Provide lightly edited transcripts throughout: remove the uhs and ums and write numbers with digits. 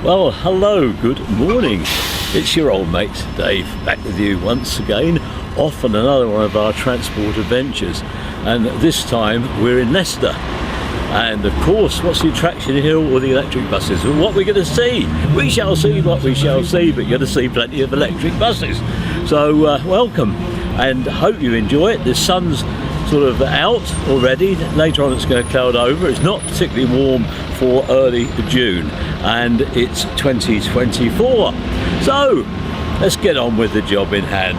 Well, hello, good morning. It's your old mate Dave back with you once again, off on another one of our transport adventures. And this time we're in Leicester. And of course, what's the attraction here? All the electric buses. Well, what we're going to see? We shall see what we shall see, but you're going to see plenty of electric buses. So welcome, and hope you enjoy it. The sun's sort of out already. Later on it's going to cloud over. It's not particularly warm for early June, and it's 2024. So let's get on with the job in hand.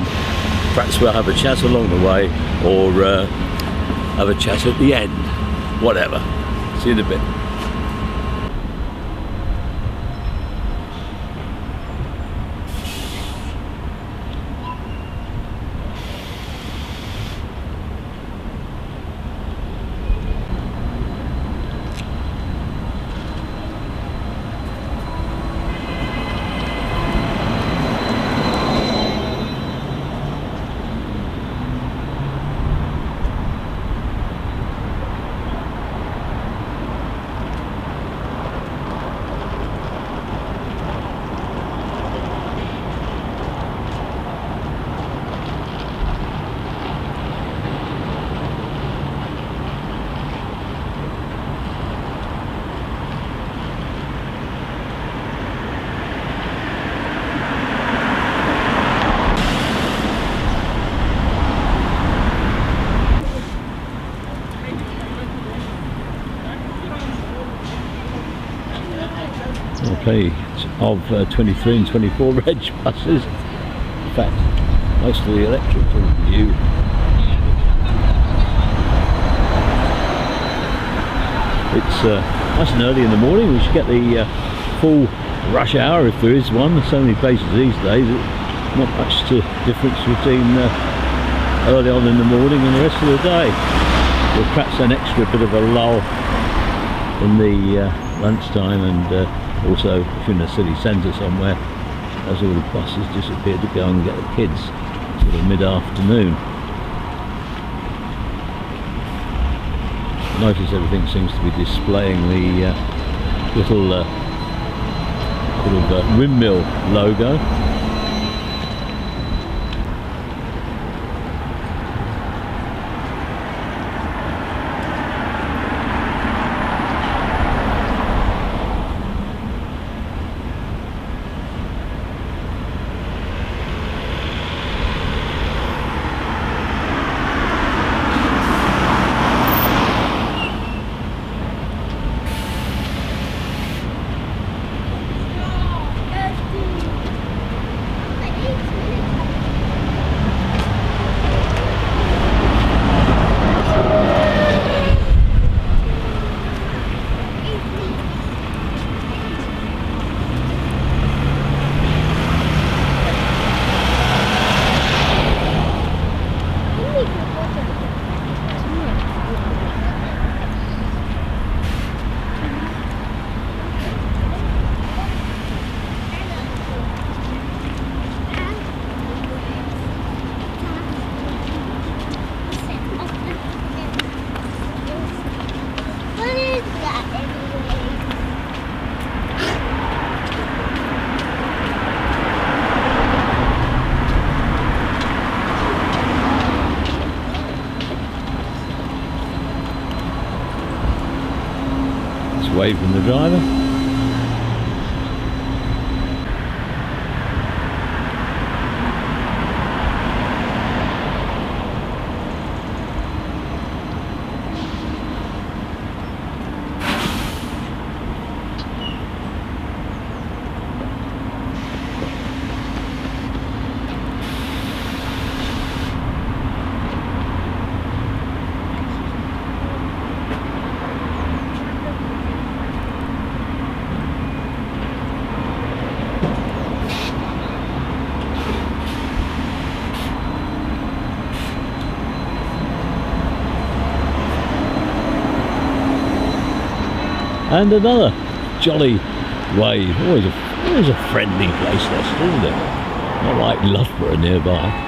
Perhaps we'll have a chat along the way, or have a chat at the end. Whatever. See you in a bit. Okay, of 23 and 24 reg buses. In fact, most of the electric from view. It's nice and early in the morning. We should get the full rush hour if there is one. There's so many places these days. Not much difference between early on in the morning and the rest of the day. With perhaps an extra bit of a lull in the lunchtime, and also if you're in a city centre somewhere, as all the buses disappear to go and get the kids sort of mid-afternoon. Notice everything seems to be displaying the little sort of windmill logo. Waving the driver. And another jolly wave. Always a friendly place, Leicester, isn't it? Not like Loughborough nearby.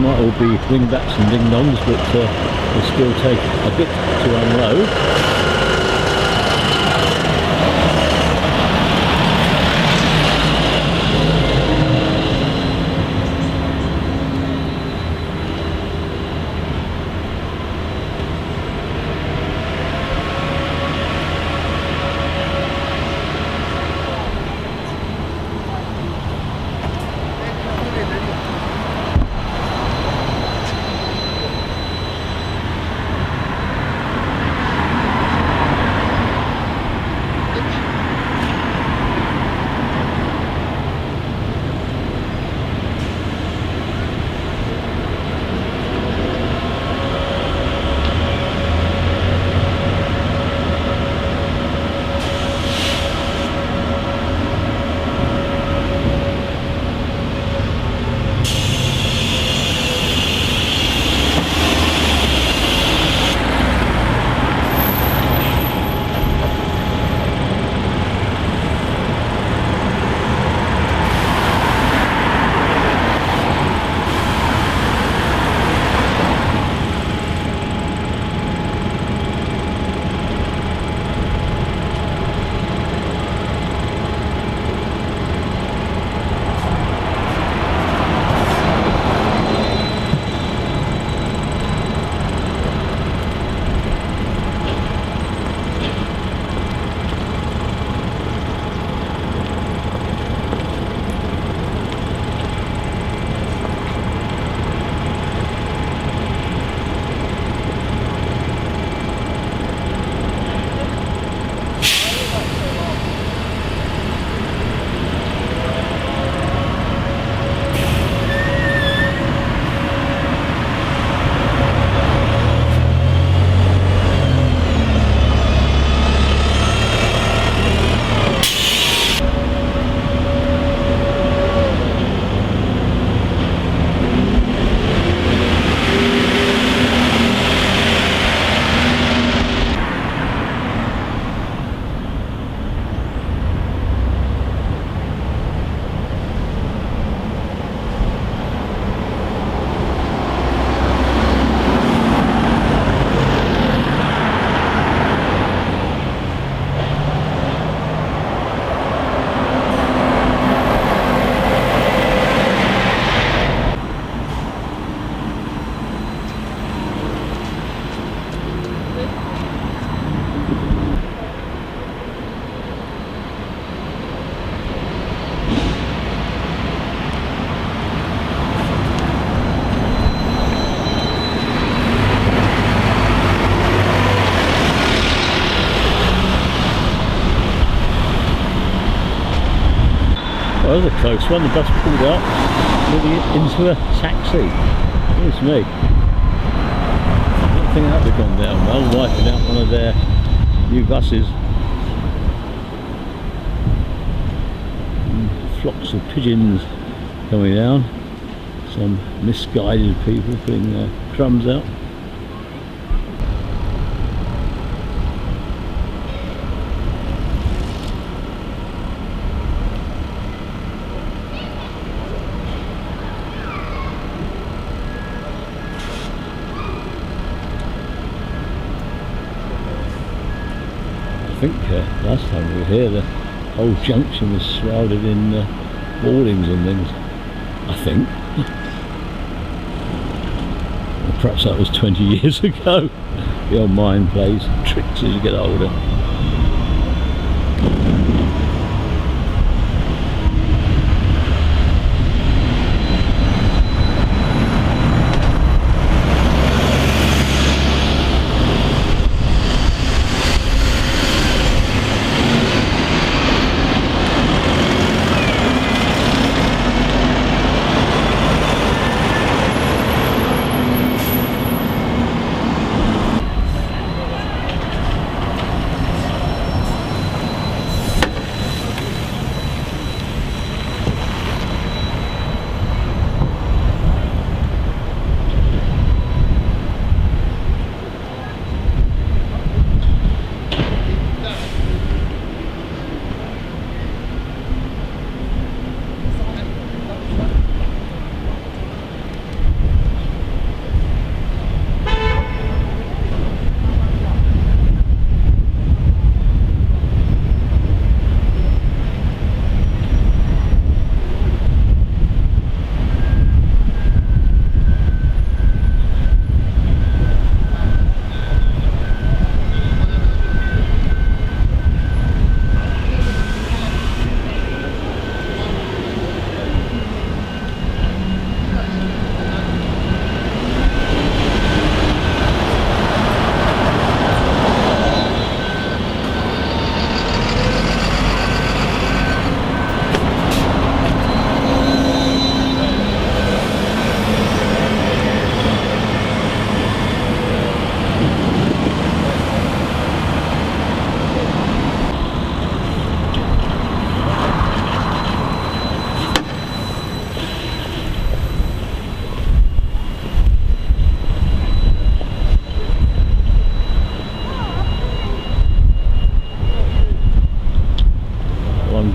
might all be wingbacks and ding-dongs, but they still take a bit to unload. Well, that was a close one. The bus pulled out nearly into a taxi. Goodness me. I don't think that would have gone down well, wiping out one of their new buses. And flocks of pigeons coming down. Some misguided people putting their crumbs out. I think last time we were here the whole junction was shrouded in boardings and things, I think. Well, perhaps that was 20 years ago. The old mind plays tricks as you get older.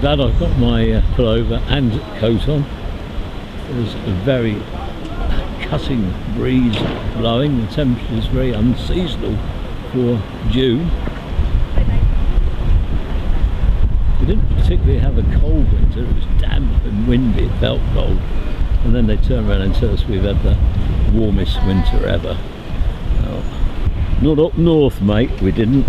glad I've got my pullover and coat on. There's a very cutting breeze blowing. The temperature is very unseasonal for June. We didn't particularly have a cold winter. It was damp and windy, it felt cold. And then they turn around and tell us we've had the warmest winter ever. Well, not up north, mate, we didn't.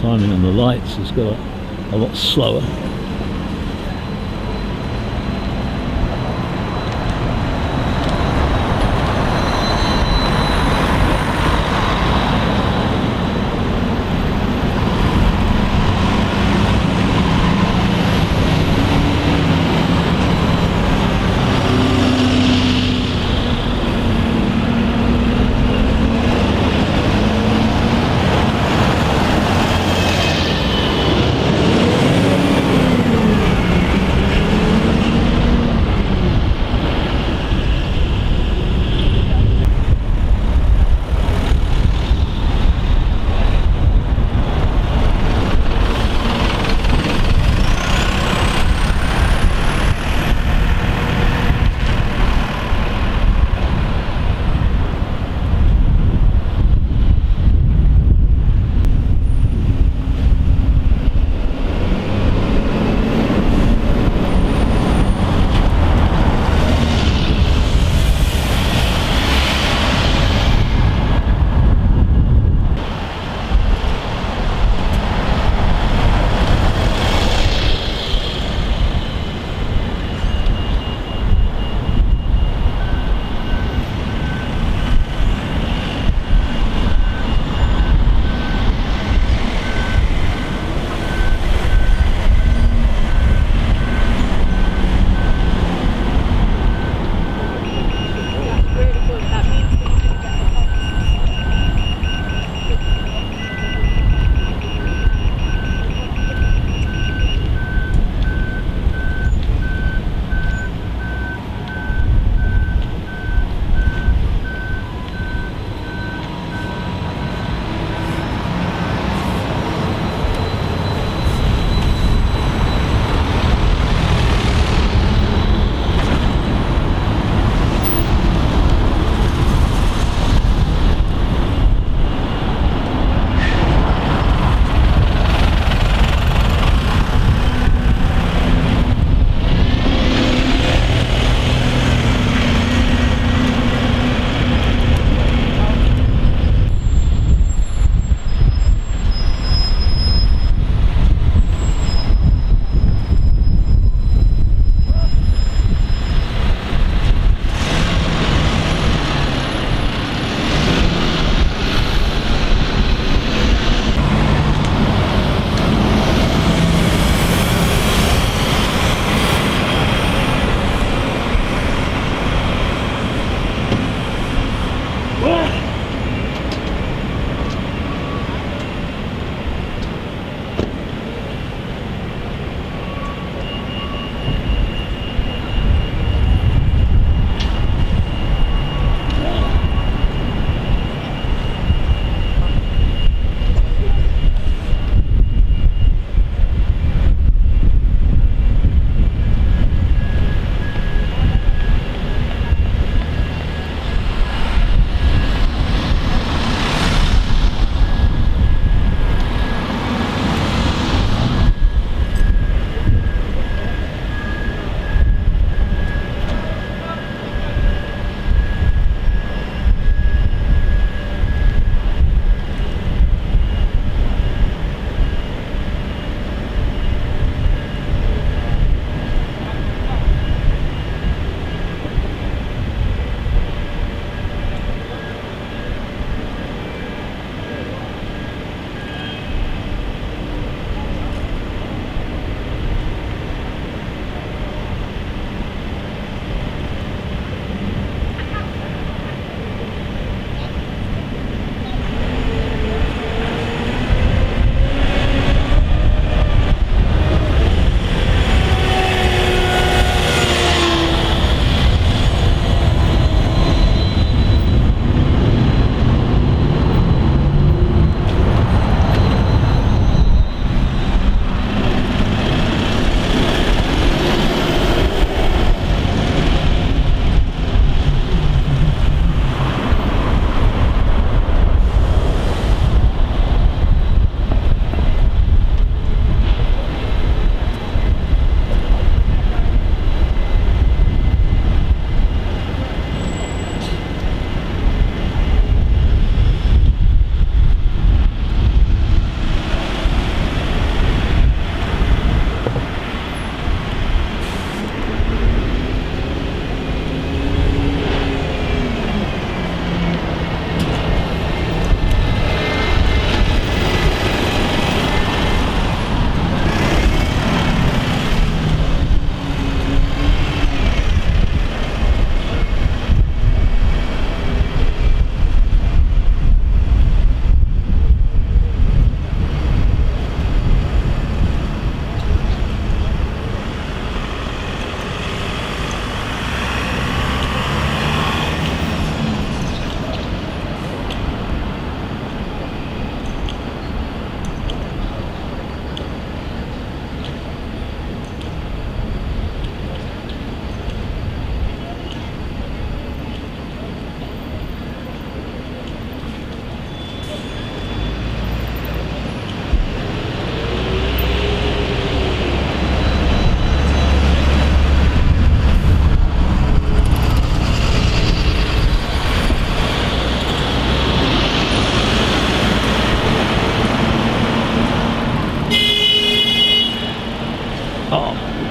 Timing on the lights has got a lot slower.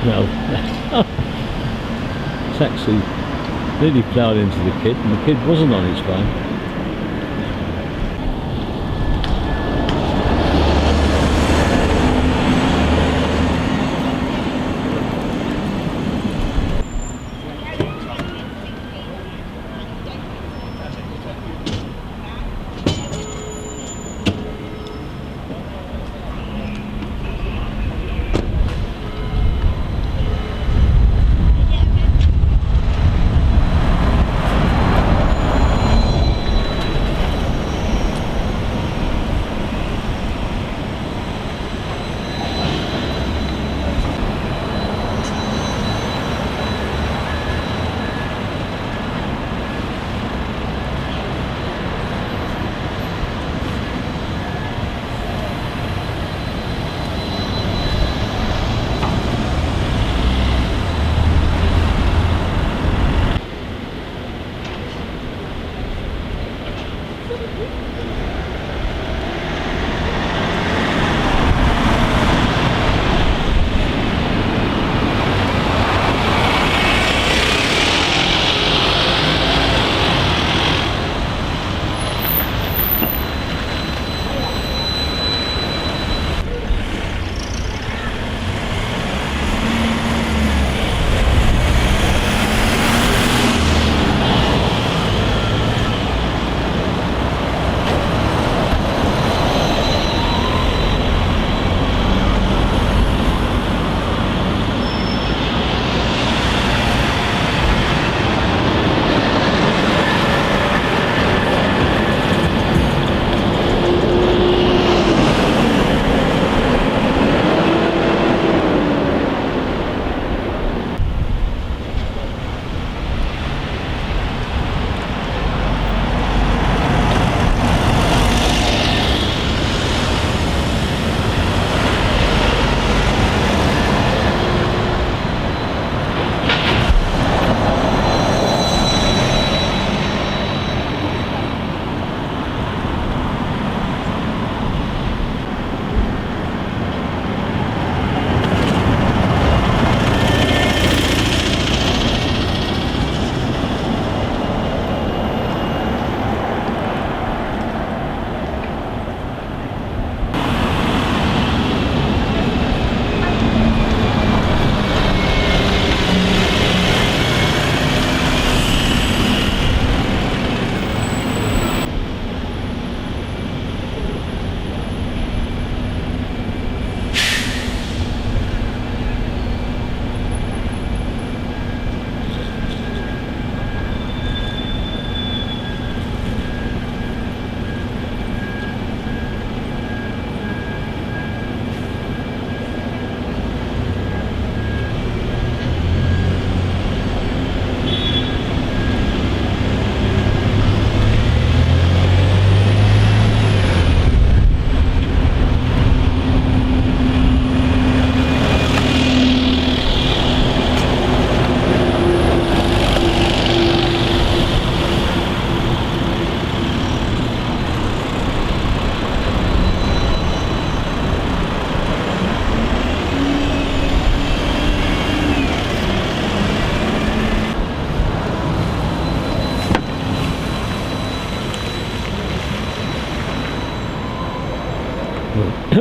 Well, taxi nearly ploughed into the kid, and the kid wasn't on his phone.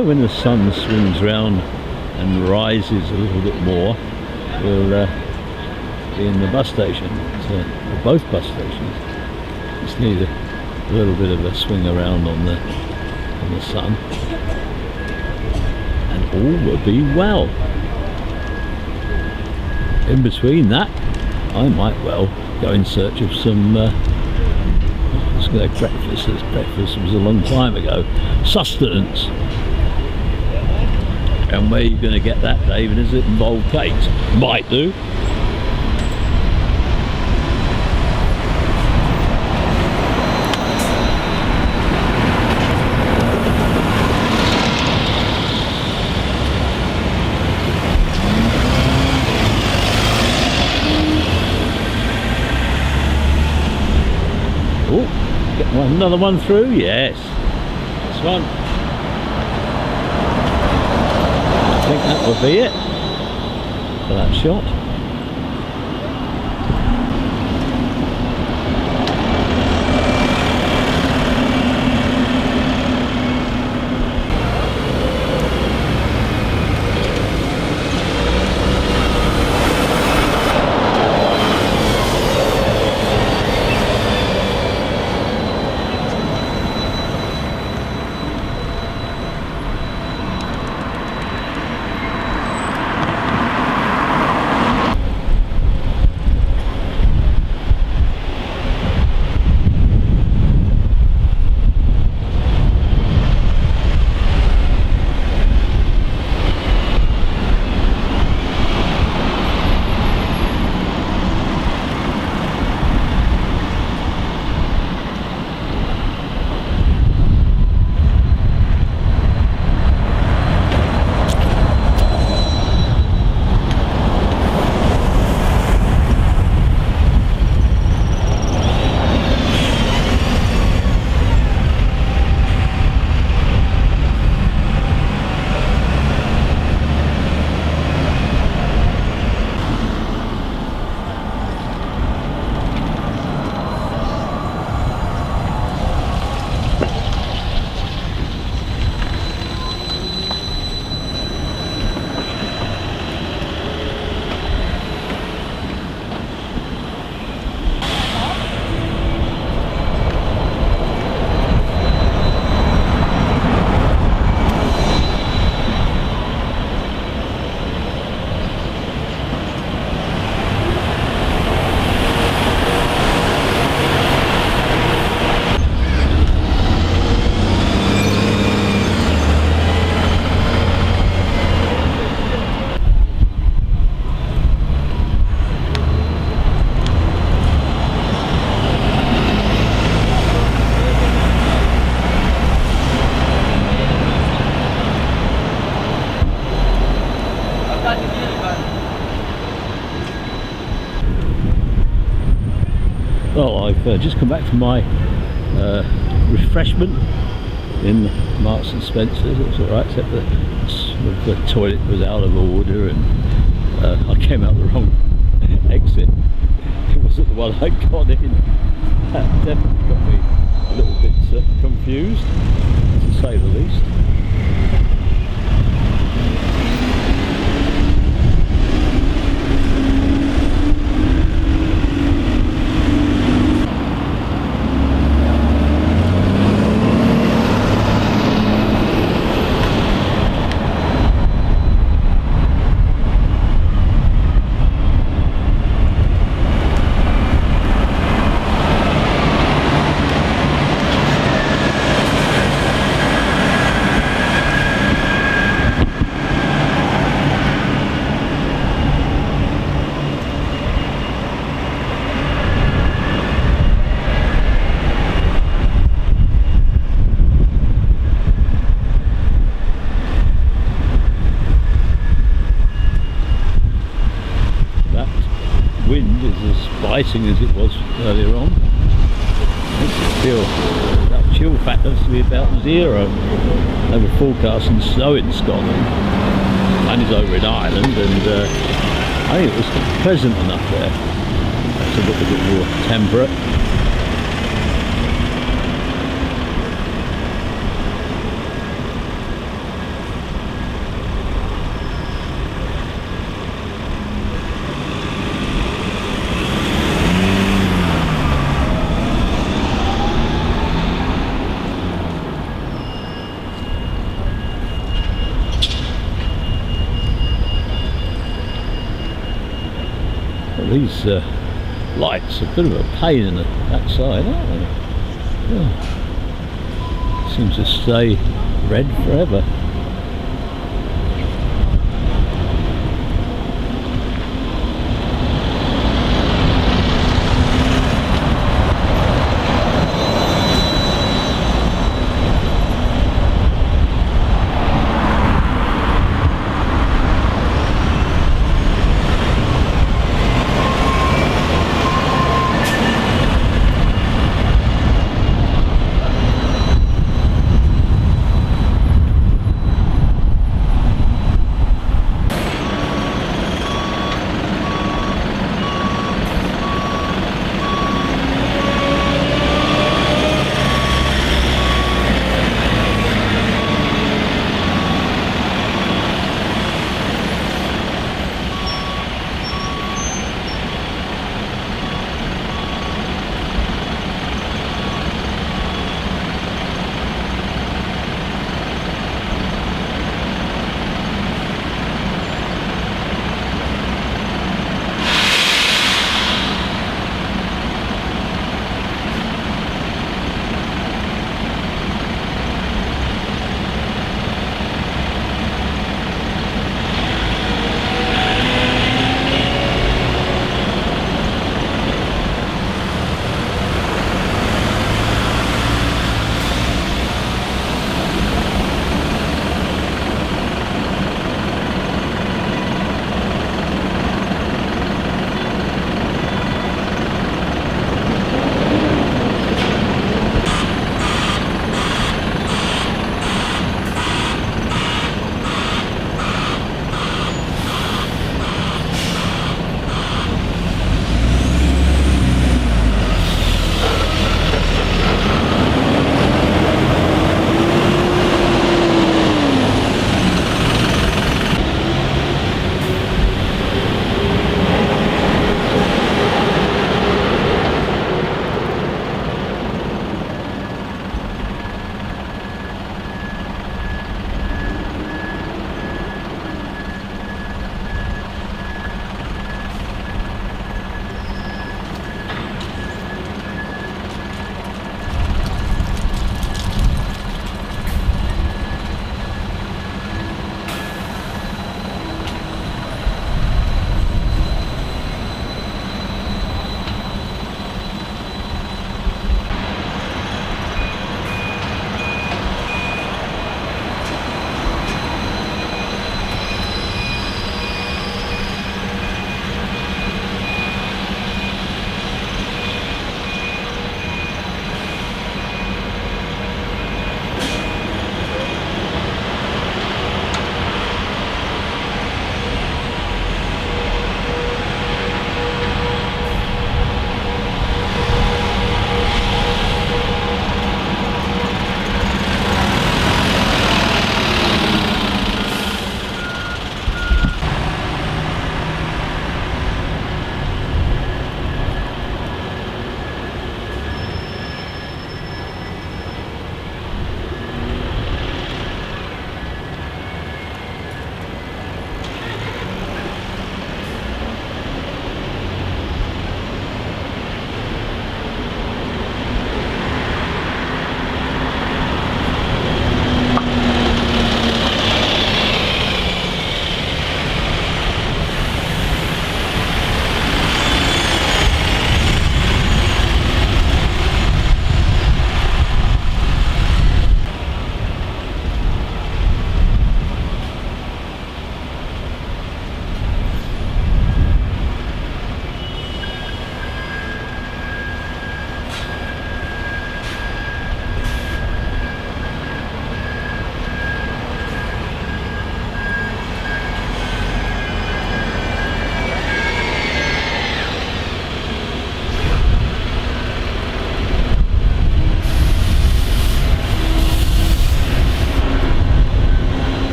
When the sun swings round and rises a little bit more, we'll be in the bus station, or both bus stations. Just need a little bit of a swing around on the sun, and all will be well. In between that, I might well go in search of some let's go breakfast. Breakfast was a long time ago. Sustenance. And where are you going to get that, David? Does it involve cakes? Might do. Oh, get another one through? Yes. This one. I think that would be it. for that shot. Well, I've just come back from my refreshment in Marks and Spencer's. It was alright, except that the toilet was out of order and I came out the wrong exit. It wasn't the one I got in. That definitely got me a little bit confused, to say the least. Biting as it was earlier on. That chill factor to be about 0. They were forecasting snow in Scotland, and is over in Ireland, and I think it was pleasant enough there. It's a little bit more temperate. These lights are a bit of a pain in that side, aren't they? Yeah. Seems to stay red forever.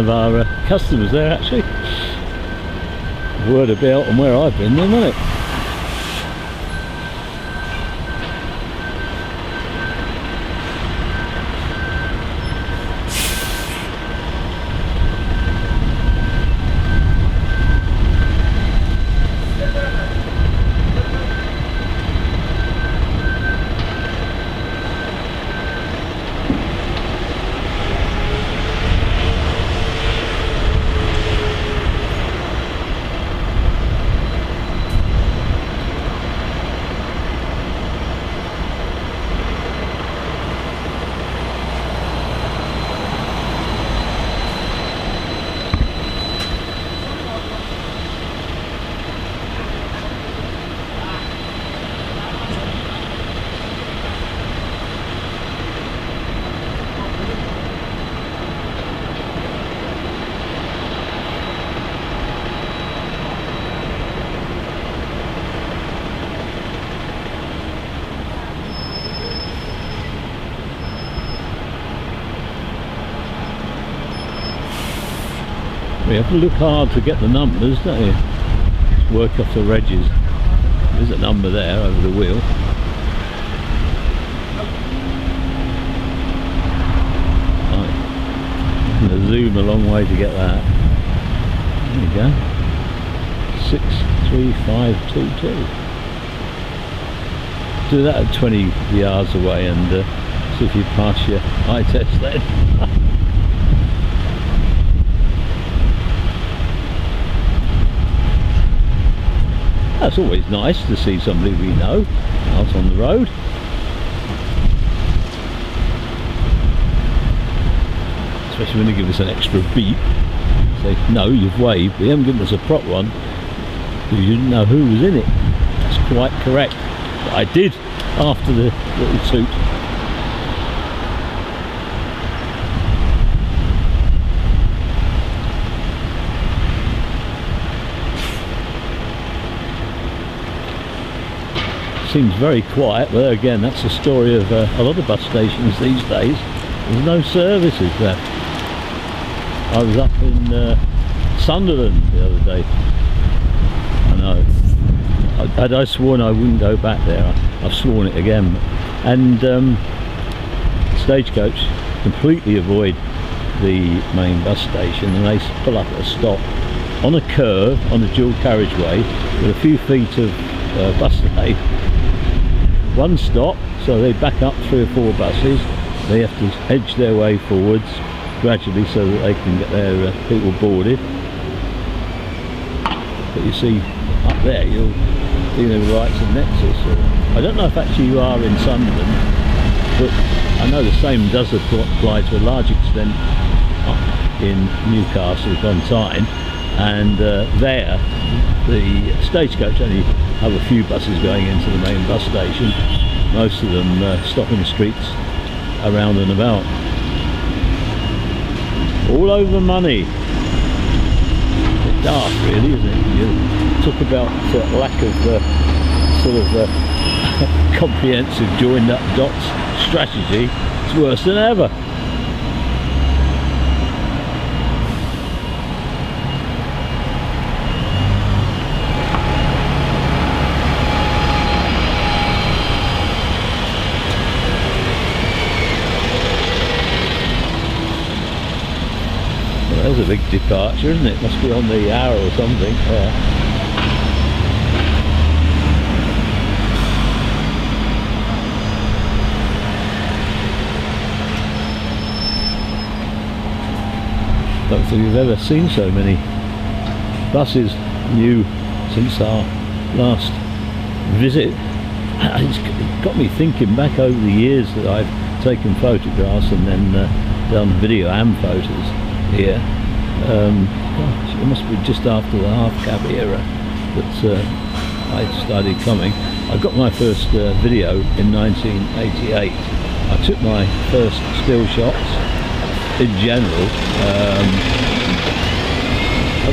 of our customers there actually. Word about and where I've been then, wasn't it? You have to look hard to get the numbers, don't you? Work off the regis. There's a number there over the wheel. Right. I'm going to zoom a long way to get that. There you go. 63522. Do that at 20 yards away and see if you pass your eye test then. That's always nice to see somebody we know out on the road. Especially when they give us an extra beep. Say, no, you've waved, but you haven't given us a prop one because you didn't know who was in it. That's quite correct. But I did after the little toot. Seems very quiet, but again that's the story of a lot of bus stations these days. There's no services there. I was up in Sunderland the other day. I know. Had I sworn I wouldn't go back there, I've sworn it again. And Stagecoach completely avoid the main bus station and they pull up at a stop on a curve on a dual carriageway with a few feet of bus lane. One stop, so they back up 3 or 4 buses. They have to edge their way forwards gradually so that they can get their people boarded. But you see, up there you're dealing with rights and nexus. I don't know if actually you are in Sunderland, but I know the same does apply to a large extent in Newcastle upon Tyne, and there the Stagecoach only have a few buses going into the main bus station, most of them stopping the streets around and about. All over money. It's daft really, isn't it? You talk about lack of sort of comprehensive joined up dots strategy. It's worse than ever. That was a big departure, isn't it? Must be on the hour or something. Don't think we've ever seen so many buses new since our last visit. It's got me thinking back over the years that I've taken photographs and then done video and photos here. Gosh, it must be just after the half-cab era that I started coming. I got my first video in 1988. I took my first still shots in general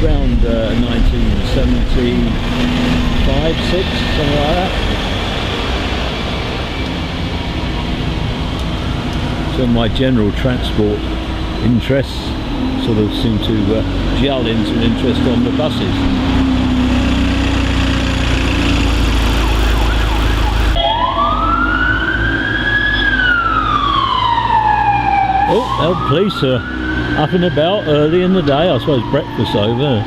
around 1975, 6, something like that. So my general transport interests sort of seem to gel into an interest on the buses. Oh, the police are up and about early in the day. I suppose breakfast over.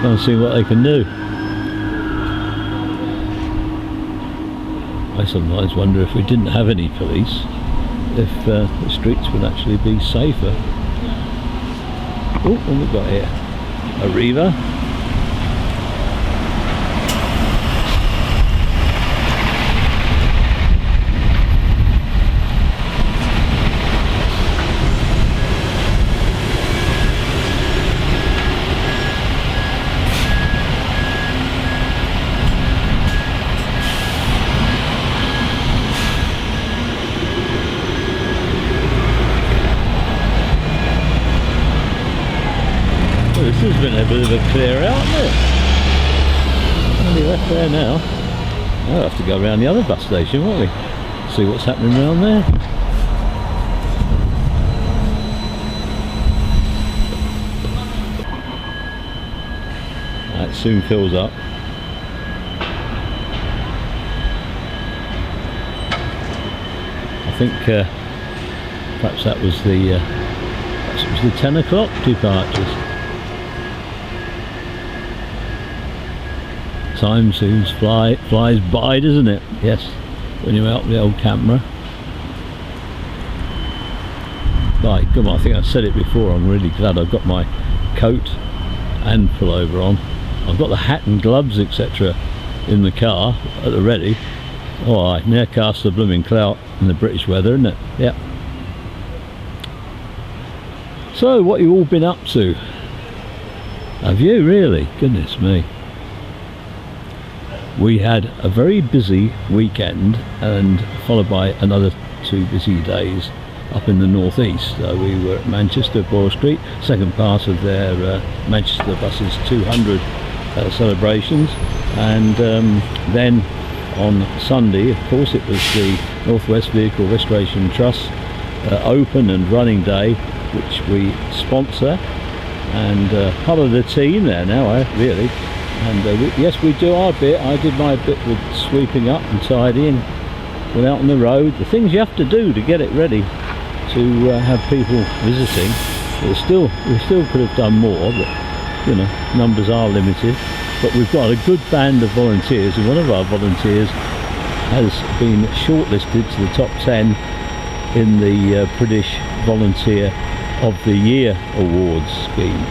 Going to see what they can do. I sometimes wonder if we didn't have any police, if the streets would actually be safer. Oh, what have we got here? A Riva. This has been a bit of a clear out, hasn't it? Only left there now. I'll have to go around the other bus station, won't we? See what's happening around there. That soon fills up. I think perhaps that was the 10 o'clock departures. Time seems flies by, doesn't it? Yes, when you're out with the old camera. Right, come on, I think I said it before, I'm really glad I've got my coat and pullover on. I've got the hat and gloves, etc. in the car at the ready. Oh, I near cast the blooming clout in the British weather, isn't it? Yep. So, what you all been up to? Have you really? Goodness me. We had a very busy weekend and followed by another 2 busy days up in the northeast. We were at Manchester, Boyle Street, second part of their Manchester Buses 200 celebrations, and then on Sunday, of course, it was the Northwest Vehicle Restoration Trust open and running day, which we sponsor, and part of the team there now, really. And yes, we do our bit. I did my bit with sweeping up and tidying, went out on the road, the things you have to do to get it ready to have people visiting. We still could have done more, but you know, numbers are limited. But we've got a good band of volunteers, and one of our volunteers has been shortlisted to the top 10 in the British Volunteer of the Year Awards scheme.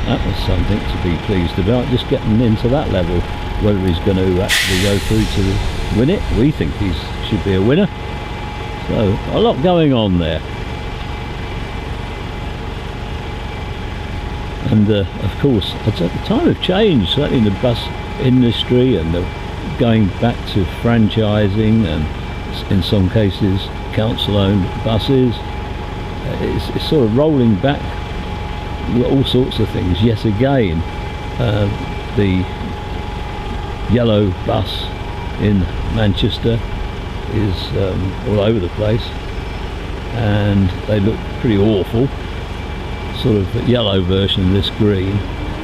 That was something to be pleased about, just getting into that level. Whether he's going to actually go through to win it, we think he should be a winner. So, a lot going on there. And of course, it's at the time of change, certainly in the bus industry, and going back to franchising, and in some cases council-owned buses. It's sort of rolling back all sorts of things. Yes, again, the yellow bus in Manchester is all over the place, and they look pretty awful. Sort of a yellow version of this green,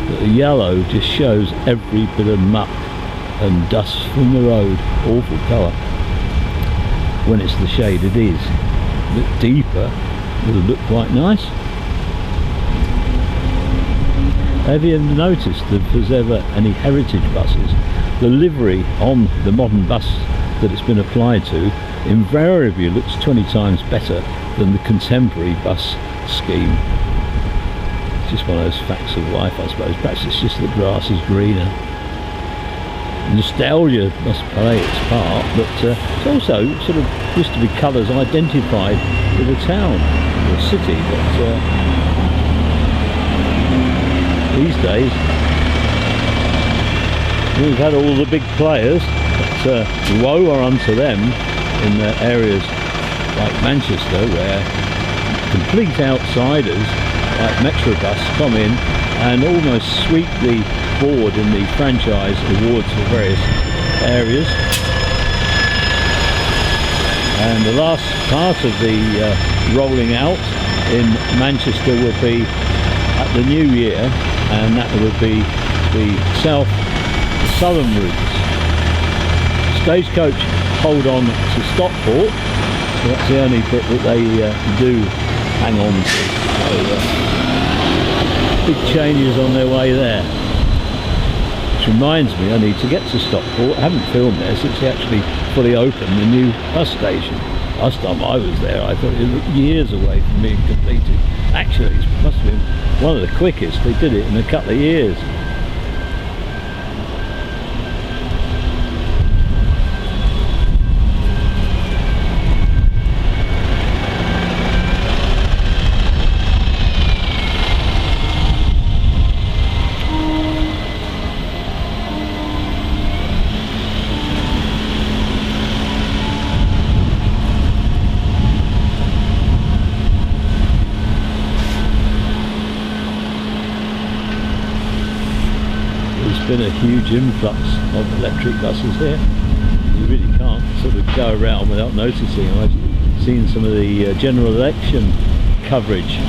but the yellow just shows every bit of muck and dust from the road. Awful colour. When it's the shade it is. A bit deeper, it'll look quite nice. Have you noticed that if there's ever any heritage buses, the livery on the modern bus that it's been applied to invariably looks 20 times better than the contemporary bus scheme. It's just one of those facts of life, I suppose. Perhaps it's just the grass is greener. Nostalgia must play its part, but it's also sort of used to be colours identified with a town or a city, but these days we've had all the big players, but woe are unto them in areas like Manchester, where complete outsiders like Metrobus come in and almost sweep the board in the franchise awards for various areas. And the last part of the rolling out in Manchester will be the new year, and that would be the southern routes. Stagecoach hold on to Stockport, so that's the only bit that they do hang on to. So, big changes on their way there. Which reminds me, I need to get to Stockport. I haven't filmed there since they actually fully opened the new bus station. Last time I was there, I thought it looked years away from being completed. Actually, it must have been one of the quickest. They did it in a couple of years. Been a huge influx of electric buses here. You really can't sort of go around without noticing. I've seen some of the general election coverage,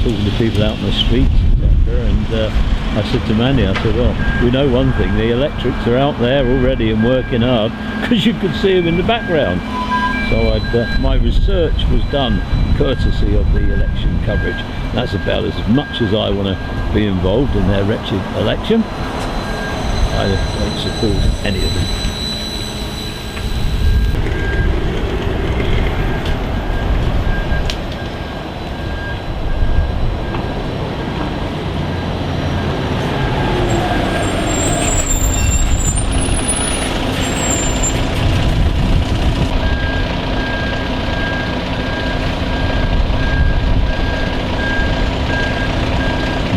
talking to people out in the streets, etc. And I said to Manny, I said, well, we know one thing, the electrics are out there already and working hard, because you could see them in the background. So my research was done courtesy of the election coverage. That's about as much as I want to be involved in their wretched election. I don't support any of them.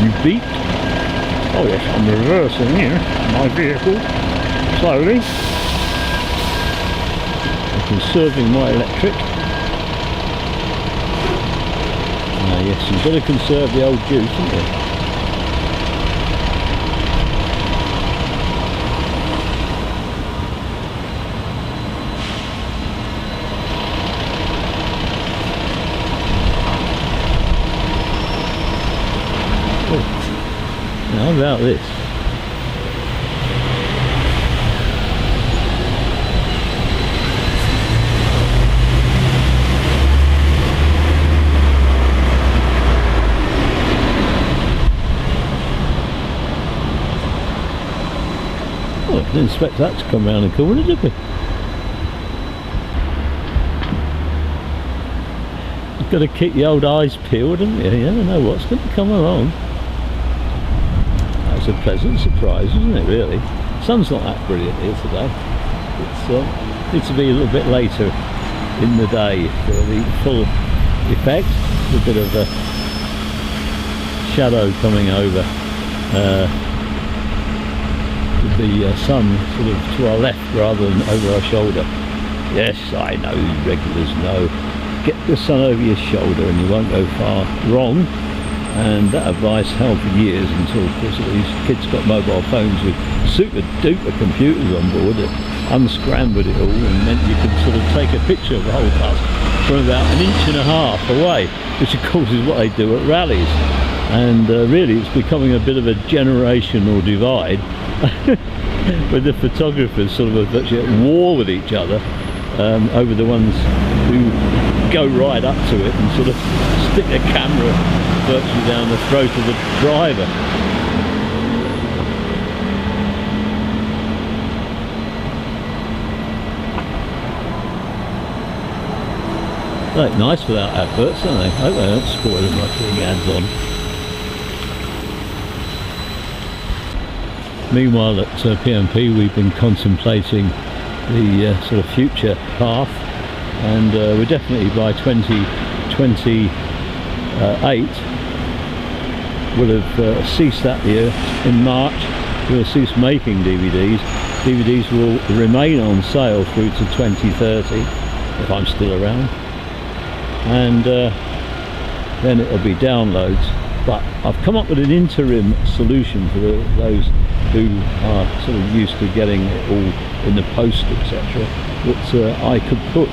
You beat? Oh yes, I'm reversing here my vehicle slowly. I'm conserving my electric. Yes, you've got to conserve the old juice, haven't you? How about this? Oh, I didn't expect that to come round the corner, did we? You've got to keep the old eyes peeled, haven't you? You never know what's going to come along. A pleasant surprise, isn't it, really? Sun's not that brilliant here today. It needs to be a little bit later in the day for the full effect. A bit of a shadow coming over with the sun sort of to our left rather than over our shoulder. Yes, I know, regulars know. Get the sun over your shoulder and you won't go far wrong. And that advice held for years until, of course, these kids got mobile phones with super duper computers on board that unscrambled it all and meant you could sort of take a picture of the whole bus from about 1.5 inches away, which of course is what they do at rallies. And really it's becoming a bit of a generational divide with the photographers sort of virtually at war with each other over the ones who go right up to it and sort of stick a camera virtually down the throat of the driver. They look nice without adverts, don't they? I hope they don't spoil them by putting ads on. Meanwhile at PMP we've been contemplating the sort of future path, and we're definitely by 2028 will have ceased that year. In March we'll cease making DVDs. DVDs will remain on sale through to 2030 if I'm still around, and then it'll be downloads. But I've come up with an interim solution for those who are sort of used to getting it all in the post, etc., that I could put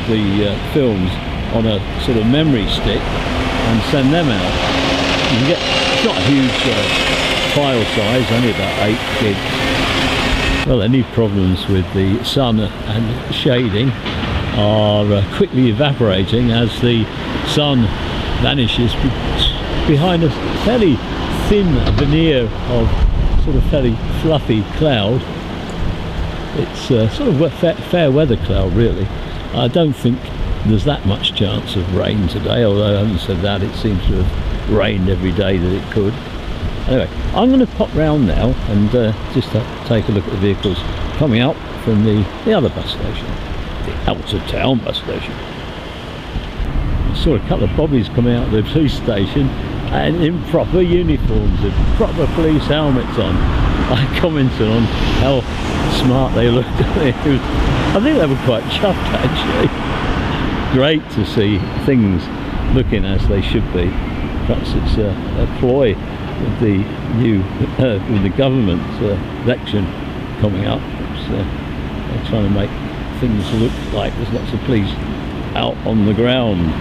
the films on a sort of memory stick and send them out. You can get, it's not a huge file size, only about 8 gig. Well, any problems with the sun and shading are quickly evaporating as the sun vanishes behind a fairly thin veneer of sort of fairly fluffy cloud. It's sort of fair weather cloud, really. I don't think there's that much chance of rain today, although having said that, it seems to have rained every day that it could. Anyway, I'm going to pop round now and just take a look at the vehicles coming up from the other bus station, the out of town bus station. I saw a couple of bobbies coming out of the police station and in proper uniforms with proper police helmets on. I commented on how smart they looked. I think they were quite chuffed, actually. Great to see things looking as they should be. Perhaps it's a ploy with the new with the government election coming up. They're trying to make things look like there's lots of police out on the ground,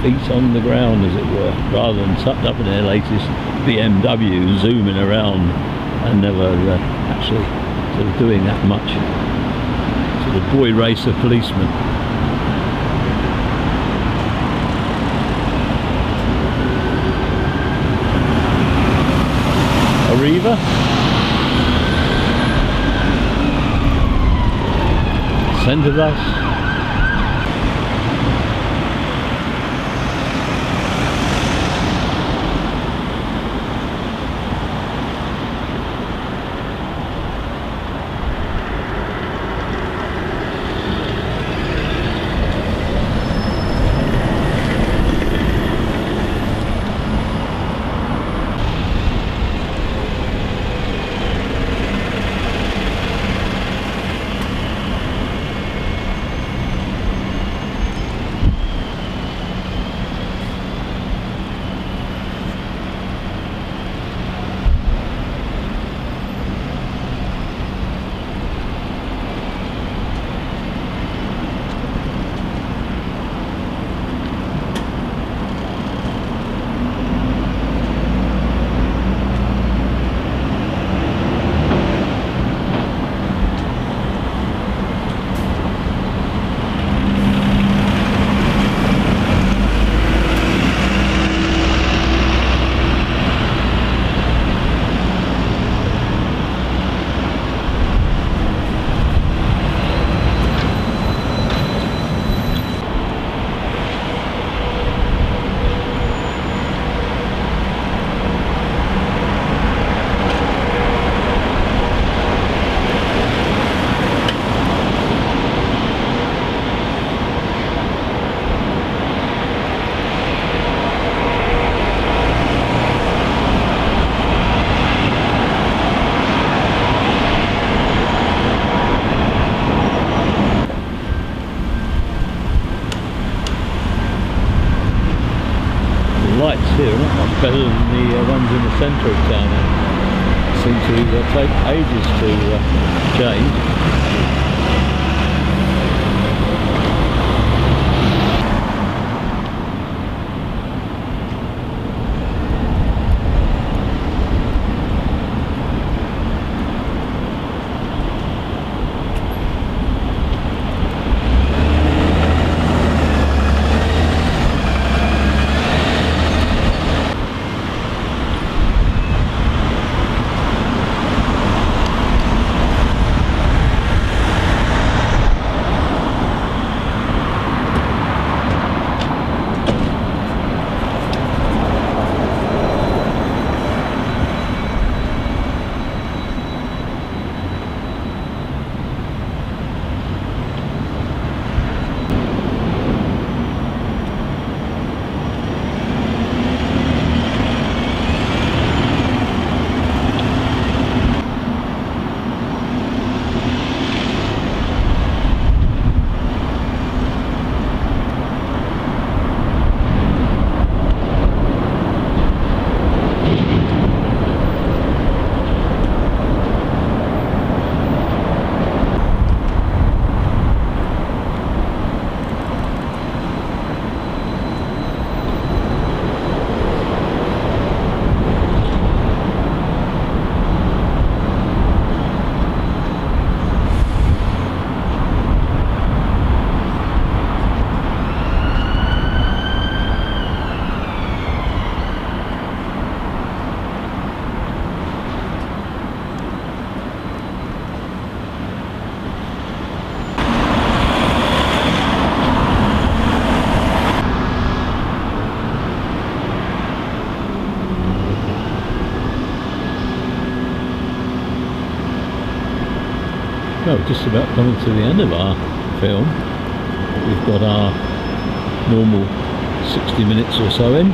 feet on the ground as it were, rather than tucked up in their latest BMW zooming around and never actually sort of doing that much. Sort of boy racer policeman. Arriva. Centre bus. Lights here are not much better than the ones in the centre of town. Seem to take ages to change. Well, just about coming to the end of our film. We've got our normal 60 minutes or so in.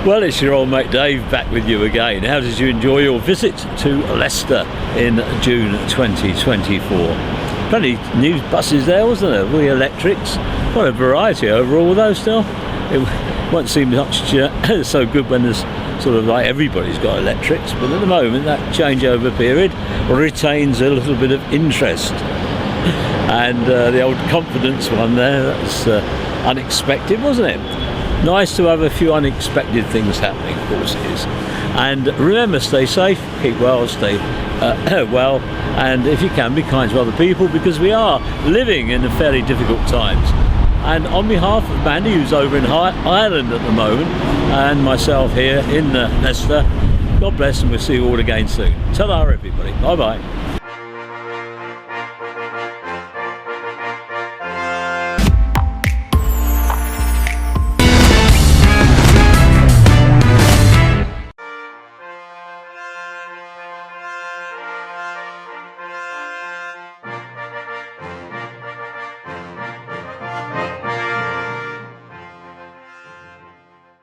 Well, it's your old mate Dave back with you again. How did you enjoy your visit to Leicester in June 2024? Plenty new buses there, wasn't there? All the electrics. What a variety overall though still. It won't seem much so good when there's sort of like everybody's got electrics, but at the moment that changeover period retains a little bit of interest. And the old confidence one there, that's unexpected, wasn't it? Nice to have a few unexpected things happening, of course it is. And remember, stay safe, keep well, stay well, and if you can, be kind to other people, because we are living in fairly difficult times. And on behalf of Mandy, who's over in Ireland at the moment, and myself here in Leicester, God bless, and we'll see you all again soon. Ta-da everybody, bye bye.